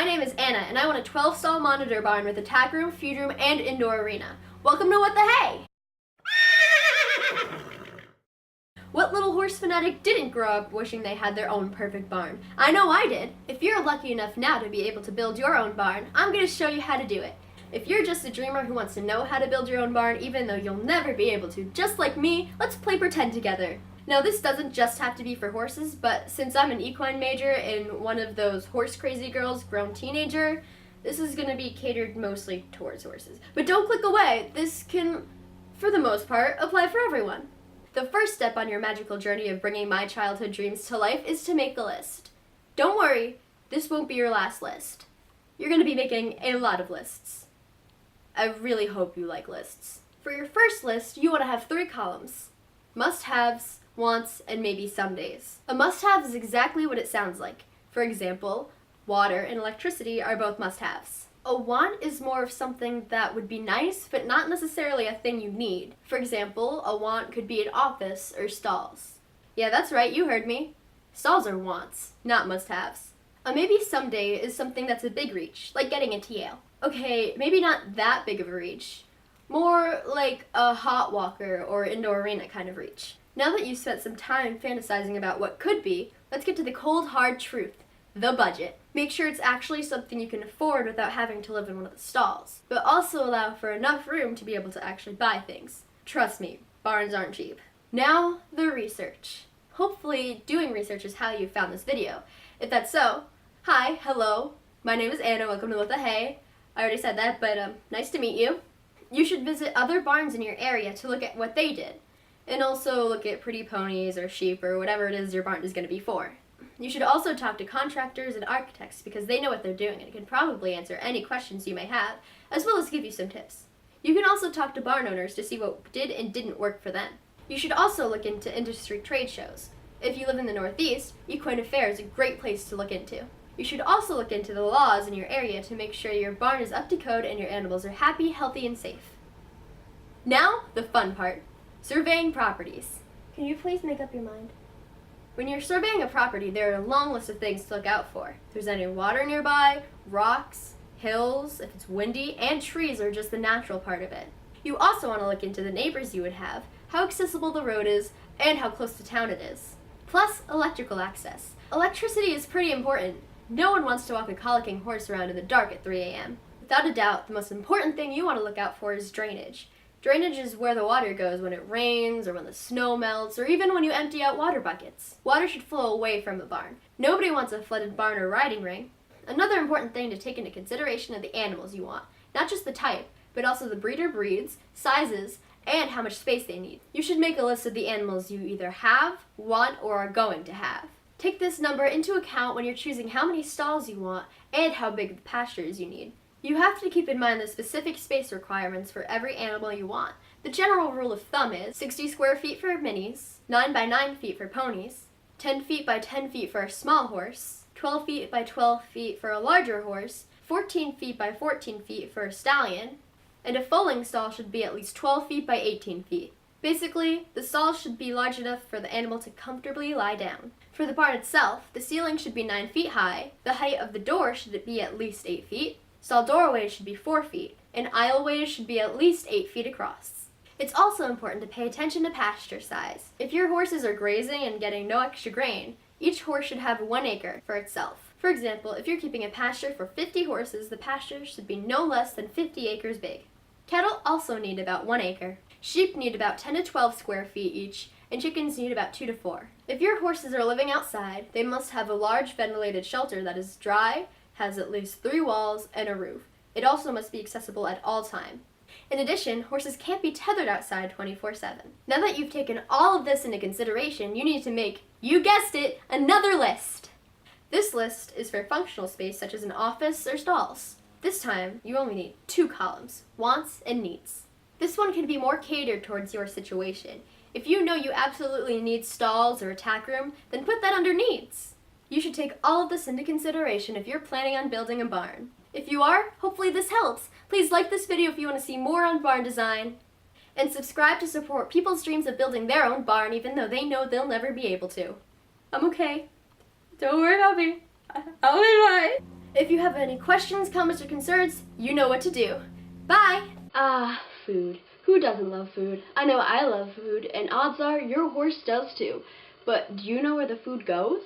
My name is Anna, and I want a 12-stall monitor barn with a tack room, feed room, and indoor arena. Welcome to What the Hey! What little horse fanatic didn't grow up wishing they had their own perfect barn? I know I did. If you're lucky enough now to be able to build your own barn, I'm going to show you how to do it. If you're just a dreamer who wants to know how to build your own barn even though you'll never be able to, just like me, let's play pretend together. Now, this doesn't just have to be for horses, but since I'm an equine major and one of those horse crazy girls grown teenager, this is going to be catered mostly towards horses. But don't click away. This can, for the most part, apply for everyone. The first step on your magical journey of bringing my childhood dreams to life is to make a list. Don't worry, this won't be your last list. You're going to be making a lot of lists. I really hope you like lists. For your first list, you want to have 3 columns: must-haves, wants, and maybe somedays. A must-have is exactly what it sounds like. For example, water and electricity are both must-haves. A want is more of something that would be nice, but not necessarily a thing you need. For example, a want could be an office or stalls. Yeah, that's right, you heard me. Stalls are wants, not must-haves. A maybe someday is something that's a big reach, like getting into Yale. Okay, maybe not that big of a reach. More like a hot walker or indoor arena kind of reach. Now that you've spent some time fantasizing about what could be, let's get to the cold, hard truth: the budget. Make sure it's actually something you can afford without having to live in one of the stalls, but also allow for enough room to be able to actually buy things. Trust me, barns aren't cheap. Now, the research. Hopefully, doing research is how you found this video. If that's so, hi, hello, my name is Anna, welcome to What the Hey. I already said that, but nice to meet you. You should visit other barns in your area to look at what they did, and also look at pretty ponies or sheep or whatever it is your barn is going to be for. You should also talk to contractors and architects because they know what they're doing and can probably answer any questions you may have, as well as give you some tips. You can also talk to barn owners to see what did and didn't work for them. You should also look into industry trade shows. If you live in the Northeast, Equine Affair is a great place to look into. You should also look into the laws in your area to make sure your barn is up to code and your animals are happy, healthy, and safe. Now, the fun part. Surveying properties. Can you please make up your mind? When you're surveying a property, there are a long list of things to look out for. If there's any water nearby, rocks, hills, if it's windy, and trees are just the natural part of it. You also want to look into the neighbors you would have, how accessible the road is, and how close to town it is. Plus, electrical access. Electricity is pretty important. No one wants to walk a colicking horse around in the dark at 3 a.m. Without a doubt, the most important thing you want to look out for is drainage. Drainage is where the water goes when it rains, or when the snow melts, or even when you empty out water buckets. Water should flow away from the barn. Nobody wants a flooded barn or riding ring. Another important thing to take into consideration are the animals you want. Not just the type, but also the breeder breeds, sizes, and how much space they need. You should make a list of the animals you either have, want, or are going to have. Take this number into account when you're choosing how many stalls you want and how big the pastures you need. You have to keep in mind the specific space requirements for every animal you want. The general rule of thumb is 60 square feet for minis, 9 by 9 feet for ponies, 10 feet by 10 feet for a small horse, 12 feet by 12 feet for a larger horse, 14 feet by 14 feet for a stallion, and a foaling stall should be at least 12 feet by 18 feet. Basically, the stall should be large enough for the animal to comfortably lie down. For the barn itself, the ceiling should be 9 feet high, the height of the door should be at least 8 feet, stall doorways should be 4 feet, and aisleways should be at least 8 feet across. It's also important to pay attention to pasture size. If your horses are grazing and getting no extra grain, each horse should have 1 acre for itself. For example, if you're keeping a pasture for 50 horses, the pasture should be no less than 50 acres big. Cattle also need about 1 acre. Sheep need about 10 to 12 square feet each, and chickens need about 2 to 4. If your horses are living outside, they must have a large ventilated shelter that is dry, has at least 3 walls, and a roof. It also must be accessible at all time. In addition, horses can't be tethered outside 24/7. Now that you've taken all of this into consideration, you need to make, you guessed it, another list. This list is for functional space such as an office or stalls. This time, you only need 2 columns, wants and needs. This one can be more catered towards your situation. If you know you absolutely need stalls or a tack room, then put that under needs. You should take all of this into consideration if you're planning on building a barn. If you are, hopefully this helps. Please like this video if you want to see more on barn design, and subscribe to support people's dreams of building their own barn even though they know they'll never be able to. I'm okay. Don't worry about me. I'll be fine. If you have any questions, comments, or concerns, you know what to do. Bye! Ah, food. Who doesn't love food? I know I love food, and odds are your horse does too. But do you know where the food goes?